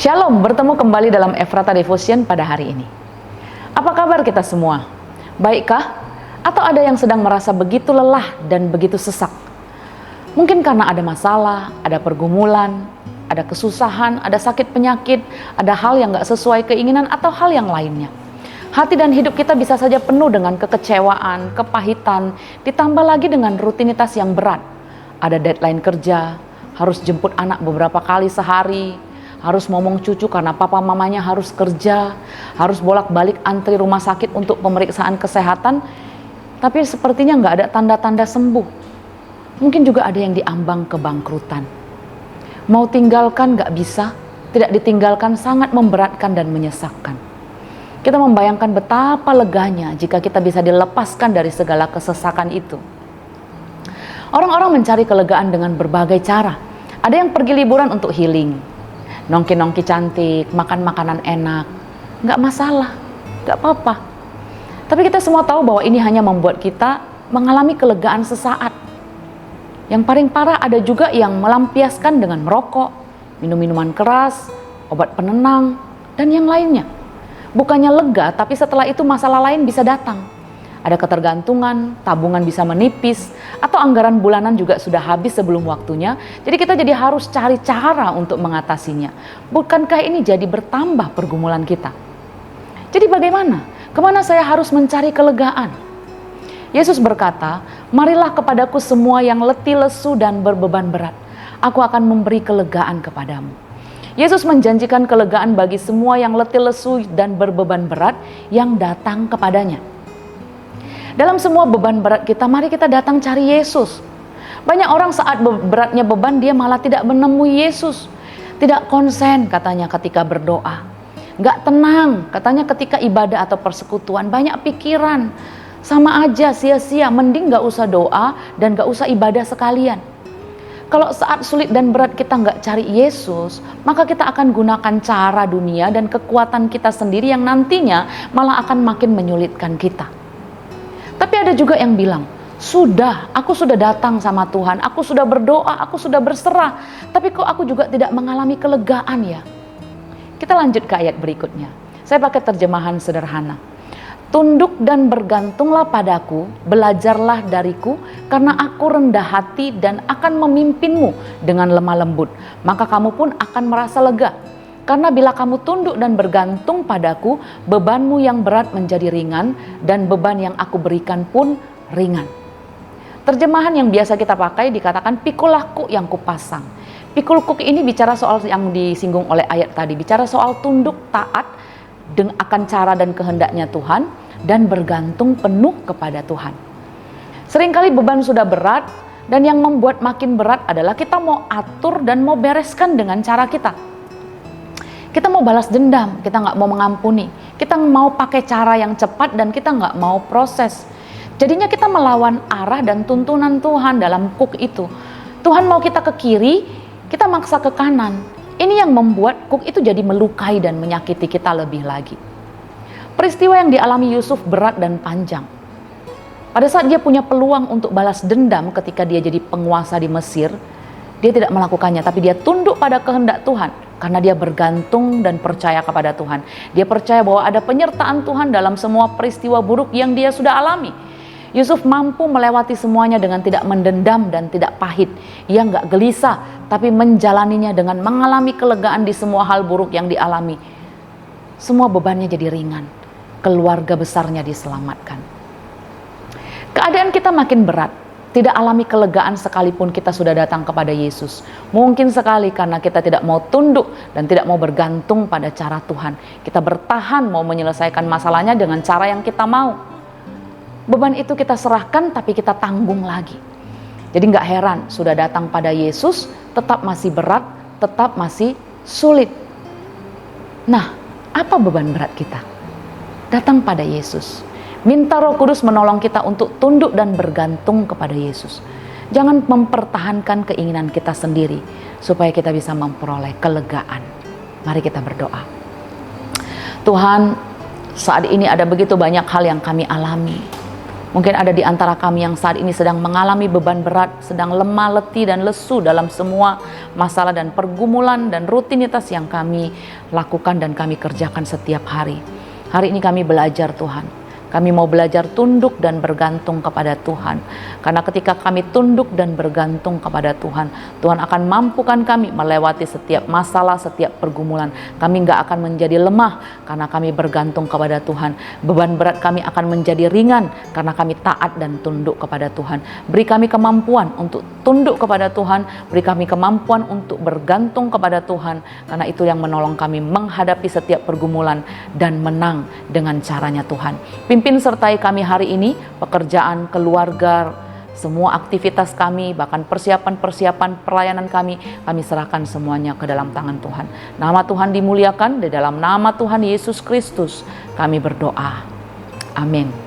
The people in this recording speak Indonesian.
Shalom, bertemu kembali dalam Ephrata Devotion pada hari ini. Apa kabar kita semua? Baikkah? Atau ada yang sedang merasa begitu lelah dan begitu sesak? Mungkin karena ada masalah, ada pergumulan, ada kesusahan, ada sakit penyakit, ada hal yang gak sesuai keinginan atau hal yang lainnya. Hati dan hidup kita bisa saja penuh dengan kekecewaan, kepahitan, ditambah lagi dengan rutinitas yang berat. Ada deadline kerja, harus jemput anak beberapa kali sehari, harus ngomong cucu karena papa mamanya harus kerja, harus bolak-balik antri rumah sakit untuk pemeriksaan kesehatan, tapi sepertinya nggak ada tanda-tanda sembuh. Mungkin juga ada yang diambang kebangkrutan. Mau tinggalkan nggak bisa, tidak ditinggalkan sangat memberatkan dan menyesakkan. Kita membayangkan betapa leganya jika kita bisa dilepaskan dari segala kesesakan itu. Orang-orang mencari kelegaan dengan berbagai cara. Ada yang pergi liburan untuk healing, nongki-nongki cantik, makan makanan enak, nggak masalah, nggak apa-apa. Tapi kita semua tahu bahwa ini hanya membuat kita mengalami kelegaan sesaat. Yang paling parah ada juga yang melampiaskan dengan merokok, minum minuman keras, obat penenang, dan yang lainnya. Bukannya lega, tapi setelah itu masalah lain bisa datang. Ada ketergantungan, tabungan bisa menipis, atau anggaran bulanan juga sudah habis sebelum waktunya. Jadi kita jadi harus cari cara untuk mengatasinya. Bukankah ini jadi bertambah pergumulan kita? Jadi bagaimana? Kemana saya harus mencari kelegaan? Yesus berkata, "Marilah kepadaku semua yang letih lesu dan berbeban berat. Aku akan memberi kelegaan kepadamu." Yesus menjanjikan kelegaan bagi semua yang letih lesu dan berbeban berat yang datang kepadanya. Dalam semua beban berat kita, mari kita datang cari Yesus. Banyak orang saat beratnya beban, dia malah tidak menemui Yesus. Tidak konsen katanya ketika berdoa. Nggak tenang katanya ketika ibadah atau persekutuan. Banyak pikiran. Sama aja sia-sia, mending nggak usah doa dan nggak usah ibadah sekalian. Kalau saat sulit dan berat kita nggak cari Yesus, maka kita akan gunakan cara dunia dan kekuatan kita sendiri yang nantinya malah akan makin menyulitkan kita. Tapi ada juga yang bilang, aku sudah datang sama Tuhan, aku sudah berdoa, aku sudah berserah, tapi kok aku juga tidak mengalami kelegaan ya? Kita lanjut ke ayat berikutnya. Saya pakai terjemahan sederhana. Tunduk dan bergantunglah padaku, belajarlah dariku, karena aku rendah hati dan akan memimpinmu dengan lemah lembut, maka kamu pun akan merasa lega. Karena bila kamu tunduk dan bergantung padaku, bebanmu yang berat menjadi ringan, dan beban yang aku berikan pun ringan. Terjemahan yang biasa kita pakai dikatakan pikulah kuk yang kupasang. Pikul kuk ini bicara soal yang disinggung oleh ayat tadi, bicara soal tunduk taat akan cara dan kehendaknya Tuhan, dan bergantung penuh kepada Tuhan. Seringkali beban sudah berat, dan yang membuat makin berat adalah kita mau atur dan mau bereskan dengan cara kita. Kita mau balas dendam, kita nggak mau mengampuni. Kita mau pakai cara yang cepat dan kita nggak mau proses. Jadinya kita melawan arah dan tuntunan Tuhan dalam kuk itu. Tuhan mau kita ke kiri, kita maksa ke kanan. Ini yang membuat kuk itu jadi melukai dan menyakiti kita lebih lagi. Peristiwa yang dialami Yusuf berat dan panjang. Pada saat dia punya peluang untuk balas dendam ketika dia jadi penguasa di Mesir, dia tidak melakukannya, tapi dia tunduk pada kehendak Tuhan. Karena dia bergantung dan percaya kepada Tuhan. Dia percaya bahwa ada penyertaan Tuhan dalam semua peristiwa buruk yang dia sudah alami. Yusuf mampu melewati semuanya dengan tidak mendendam dan tidak pahit. Ia nggak gelisah, tapi menjalaninya dengan mengalami kelegaan di semua hal buruk yang dialami. Semua bebannya jadi ringan. Keluarga besarnya diselamatkan. Keadaan kita makin berat. Tidak alami kelegaan sekalipun kita sudah datang kepada Yesus. Mungkin sekali karena kita tidak mau tunduk dan tidak mau bergantung pada cara Tuhan. Kita bertahan mau menyelesaikan masalahnya dengan cara yang kita mau. Beban itu kita serahkan tapi kita tanggung lagi. Jadi gak heran sudah datang pada Yesus tetap masih berat, tetap masih sulit. Nah, apa beban berat kita? Datang pada Yesus. Minta Roh Kudus menolong kita untuk tunduk dan bergantung kepada Yesus. Jangan mempertahankan keinginan kita sendiri supaya kita bisa memperoleh kelegaan. Mari kita berdoa. Tuhan, saat ini ada begitu banyak hal yang kami alami. Mungkin ada di antara kami yang saat ini sedang mengalami beban berat, sedang lemah, letih, dan lesu dalam semua masalah dan pergumulan dan rutinitas yang kami lakukan dan kami kerjakan setiap hari. Hari ini kami belajar Tuhan. Kami mau belajar tunduk dan bergantung kepada Tuhan. Karena ketika kami tunduk dan bergantung kepada Tuhan, Tuhan akan mampukan kami melewati setiap masalah, setiap pergumulan. Kami nggak akan menjadi lemah karena kami bergantung kepada Tuhan. Beban berat kami akan menjadi ringan karena kami taat dan tunduk kepada Tuhan. Beri kami kemampuan untuk tunduk kepada Tuhan. Beri kami kemampuan untuk bergantung kepada Tuhan. Karena itu yang menolong kami menghadapi setiap pergumulan dan menang dengan caranya Tuhan. Pimpin sertai kami hari ini, pekerjaan, keluarga, semua aktivitas kami, bahkan persiapan-persiapan pelayanan kami serahkan semuanya ke dalam tangan Tuhan. Nama Tuhan dimuliakan, di dalam nama Tuhan Yesus Kristus kami berdoa. Amin.